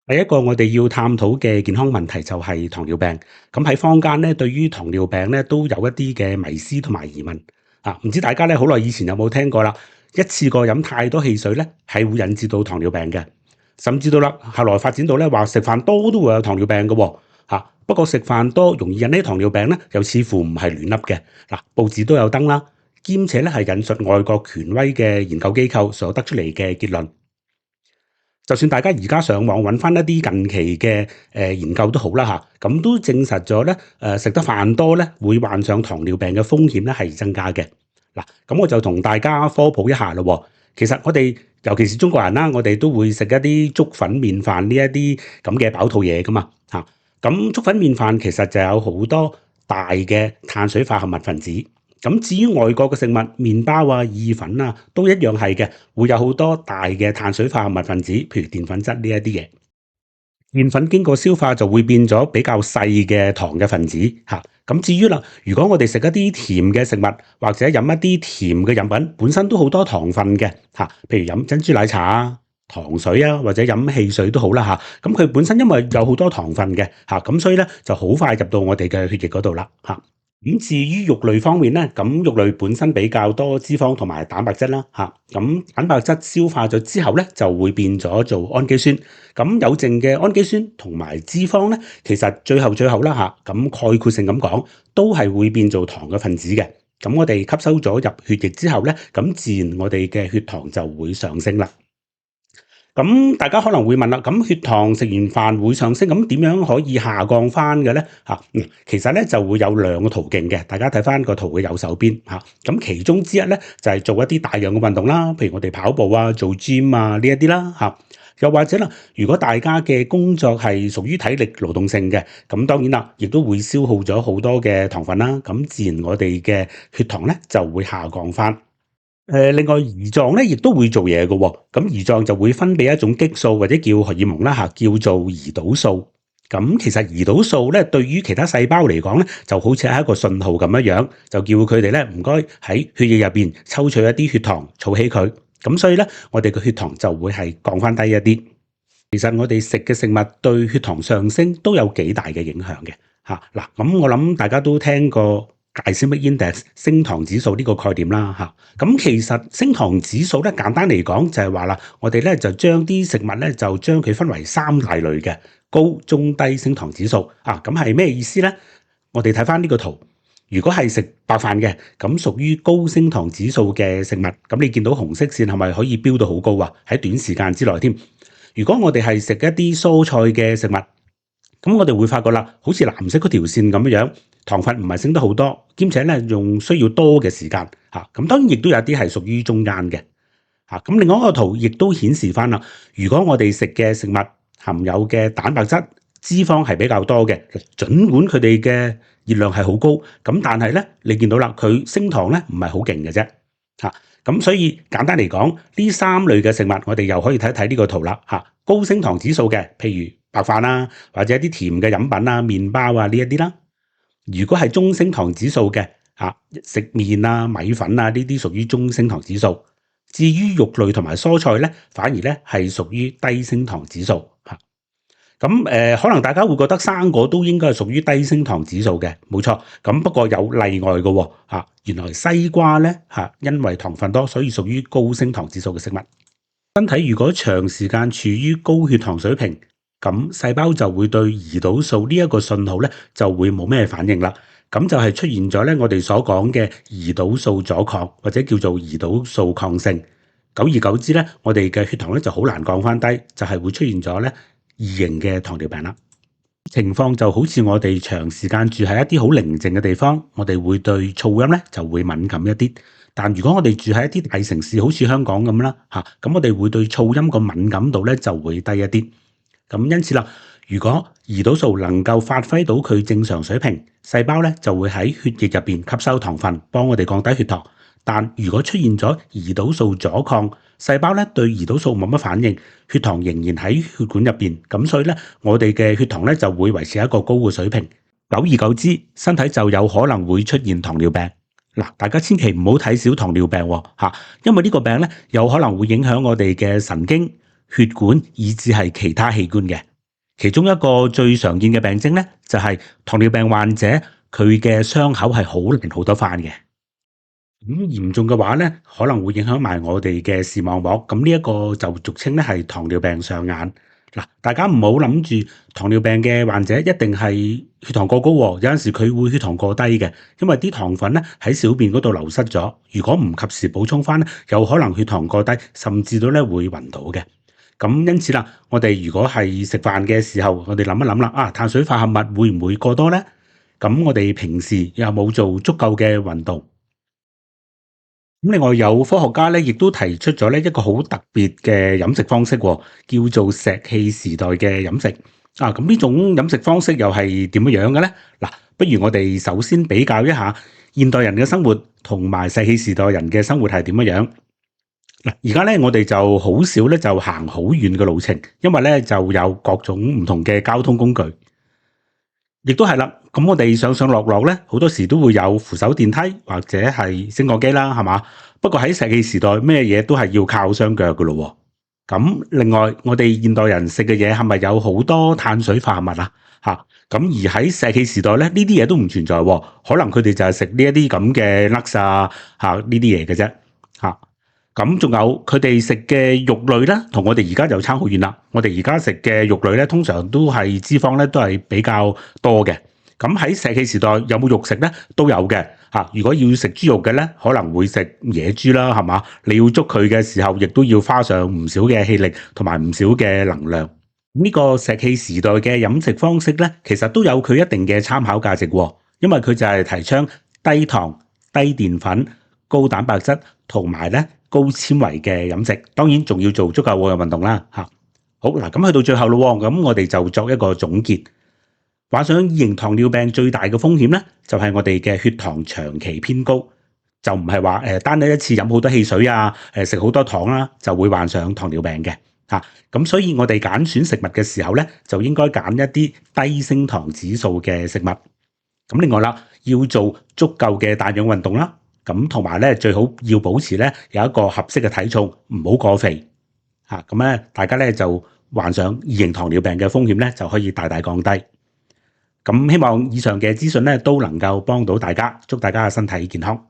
第一個我哋要探討嘅健康問題就係糖尿病。咁喺坊間咧，對於糖尿病咧都有一啲嘅迷思同埋疑問。唔知大家咧好耐以前有冇聽過啦？一次過飲太多汽水咧，係會引致到糖尿病嘅。甚至到啦，後來發展到咧話食飯多都會有糖尿病嘅喎。不過食飯多容易引起糖尿病咧，又似乎唔係亂笠嘅。報紙都有登啦，兼且咧係引述外國權威嘅研究機構所得出嚟嘅結論。就算大家而家上網揾翻一啲近期嘅研究都好啦嚇，咁都證實咗咧食得飯多咧會患上糖尿病嘅風險咧係增加嘅。咁我就同大家科普一下咯。其實我哋尤其是中國人啦，我哋都會食一啲粥粉麵飯呢一啲咁嘅飽肚嘢噶嘛嚇。咁粥粉麵飯其實就有好多大嘅碳水化合物分子。咁至於外國嘅食物，麵包啊、意粉啊，都一樣係嘅，會有好多大嘅碳水化合物分子，譬如澱粉質呢一啲嘢。澱粉經過消化就會變咗比較細嘅糖嘅分子嚇。咁至於啦，如果我哋食一啲甜嘅食物，或者飲一啲甜嘅飲品，本身都好多糖分嘅嚇，譬如飲珍珠奶茶啊、糖水啊，或者飲汽水都好啦嚇。咁佢本身因為有好多糖分嘅嚇，咁所以咧就好快入到我哋嘅血液嗰度啦嚇。咁至於肉類方面咧，咁肉類本身比較多脂肪同埋蛋白質啦嚇，咁蛋白質消化咗之後咧，就會變咗做氨基酸。咁有剩嘅氨基酸同埋脂肪咧，其實最後啦嚇，咁概括性咁講，都係會變做糖嘅分子嘅。咁我哋吸收咗入血液之後咧，咁自然我哋嘅血糖就會上升啦。咁大家可能會問啦，咁血糖食完飯會上升，咁點樣可以下降翻嘅咧？其實咧就會有兩個途徑嘅，大家睇翻個圖嘅右手邊嚇。咁其中之一咧就係做一啲大量嘅運動啦，譬如我哋跑步啊、做 gym 啊呢一啲啦嚇。又或者啦，如果大家嘅工作係屬於體力勞動性嘅，咁當然啦，亦都會消耗咗好多嘅糖分啦，咁自然我哋嘅血糖咧就會下降翻。另外胰臟咧亦都會做嘢嘅喎，咁胰臟就會分泌一種激素或者叫荷爾蒙啦嚇，叫做胰島素。咁其實胰島素咧對於其他細胞嚟講咧，就好似係一個信號咁樣，就叫佢哋咧唔該喺血液入邊抽取一啲血糖，儲起佢。咁所以咧，我哋嘅血糖就會係降翻低一啲。其實我哋食嘅食物對血糖上升都有幾大嘅影響嘅嚇。咁我諗大家都聽過 glycemic index 升糖指數呢個概念啦嚇。咁其實升糖指數咧簡單嚟講就係話啦，我哋咧就將啲食物咧就將佢分為三大類嘅高、中、低升糖指數啊。咁係咩意思咧？我哋睇翻呢個圖。如果係食白飯嘅，咁屬於高升糖指數嘅食物，咁你見到紅色線係咪可以飆到好高啊？喺短時間之內添。如果我哋係食一啲蔬菜嘅食物，咁我哋會發覺啦，好似藍色嗰條線咁樣，糖分唔係升得好多，兼且咧用需要多嘅時間嚇。咁當然亦都有啲係屬於中間嘅嚇。咁另外一個圖亦都顯示翻啦，如果我哋食嘅食物含有嘅蛋白質、脂肪係比較多嘅，儘管佢哋嘅熱量係好高，咁但係咧，你見到啦，佢升糖咧唔係好勁嘅啫嚇。咁所以簡單嚟講，呢三類嘅食物，我哋又可以睇睇呢個圖啦嚇。高升糖指數嘅，譬如白飯啦，或者一啲甜嘅飲品啊、麵包啊呢一啲啦。如果係中升糖指數嘅嚇，食麵啊、米粉啊呢啲屬於中升糖指數。至於肉類同埋蔬菜咧，反而咧係屬於低升糖指數嚇。咁可能大家會覺得生果都應該係屬於低升糖指數嘅，冇錯。咁不過有例外嘅喎嚇，原來西瓜咧嚇，因為糖分多，所以屬於高升糖指數嘅食物。身體如果長時間處於高血糖水平，咁細胞就會對胰島素呢一個信號咧就會冇咩反應啦。咁就係出現咗咧我哋所講嘅胰島素阻抗，或者叫做胰島素抗性。久而久之咧，我哋嘅血糖咧就好難降翻低，就係會出現咗咧二型嘅糖尿病啦。情況就好似我哋長時間住喺一啲好寧靜嘅地方，我哋會對噪音咧就會敏感一啲。但如果我哋住喺一啲大城市，好似香港咁啦嚇，咁我哋會對噪音個敏感度咧就會低一啲。咁因此啦，如果胰島素能夠發揮到佢正常水平，細胞咧就會喺血液入邊吸收糖分，幫我哋降低血糖。但如果出現咗胰島素阻抗，細胞咧對胰島素冇乜反應，血糖仍然喺血管入邊，咁所以咧我哋嘅血糖咧就會維持一個高嘅水平。久而久之，身體就有可能會出現糖尿病。嗱，大家千祈唔好睇小糖尿病嚇，因為呢個病咧有可能會影響我哋嘅神經、血管以至係其他器官嘅。其中一個最常見嘅病徵咧，就係糖尿病患者佢嘅傷口係好難好得翻嘅。咁嚴重嘅話咧，可能會影響埋我哋嘅視網膜。咁呢一個就俗稱咧係糖尿病上眼。嗱，大家唔好諗住糖尿病嘅患者一定係血糖過高喎，有陣時佢會血糖過低嘅，因為啲糖分咧喺小便嗰度流失咗。如果唔及時補充翻咧，有可能血糖過低，甚至到咧會暈倒嘅。咁因此啦，我哋如果係食飯嘅時候，我哋諗一諗啦，碳水化合物會唔會過多咧？咁我哋平時有冇做足夠嘅運動？咁另外有科學家咧，亦都提出咗咧一個好特別嘅飲食方式，叫做石器時代嘅飲食。咁呢種飲食方式又係點樣嘅咧？嗱，不如我哋首先比較一下現代人嘅生活同埋石器時代人嘅生活係點樣。嗱，而家咧我哋就好少咧就行好遠嘅路程，因為咧就有各種唔同嘅交通工具。亦都係啦，咁我哋上上落落咧，好多時都會有扶手電梯或者係升降機啦，係嘛？不過喺石器時代，咩嘢都係要靠雙腳㗎咯。咁另外，我哋現代人食嘅嘢係咪有好多碳水化合物啊？咁而喺石器時代咧，呢啲嘢都唔存在喎，可能佢哋就係食呢一啲咁嘅 nuts 呢啲嘢嘅啫。咁仲有佢哋食嘅肉類咧，同我哋而家就差好遠啦。我哋而家食嘅肉類咧，通常都係脂肪咧，都係比較多嘅。咁喺石器時代有冇肉食咧？都有嘅。如果要食豬肉嘅咧，可能會食野豬啦，係嘛？你要捉佢嘅時候，亦都要花上唔少嘅氣力同埋唔少嘅能量。呢個石器時代嘅飲食方式咧，其實都有佢一定嘅參考價值喎，因為佢就係提倡低糖、低澱粉、高蛋白質同埋咧高纖維嘅飲食，當然仲要做足夠嘅運動啦。好嗱，咁去到最後咯，咁我哋就作一個總結。患上二型糖尿病最大嘅風險咧，就係我哋嘅血糖長期偏高，就唔係話單一次飲好多汽水食好多糖啦，就會患上糖尿病嘅。咁所以我哋揀選食物嘅時候咧，就應該揀一啲低升糖指數嘅食物。咁另外啦，要做足夠嘅帶氧運動啦。咁同埋咧，最好要保持咧有一個合適嘅體重，唔好過肥。咁咧，大家咧就患上二型糖尿病嘅風險咧就可以大大降低。咁希望以上嘅資訊咧都能夠幫到大家，祝大家嘅身體健康。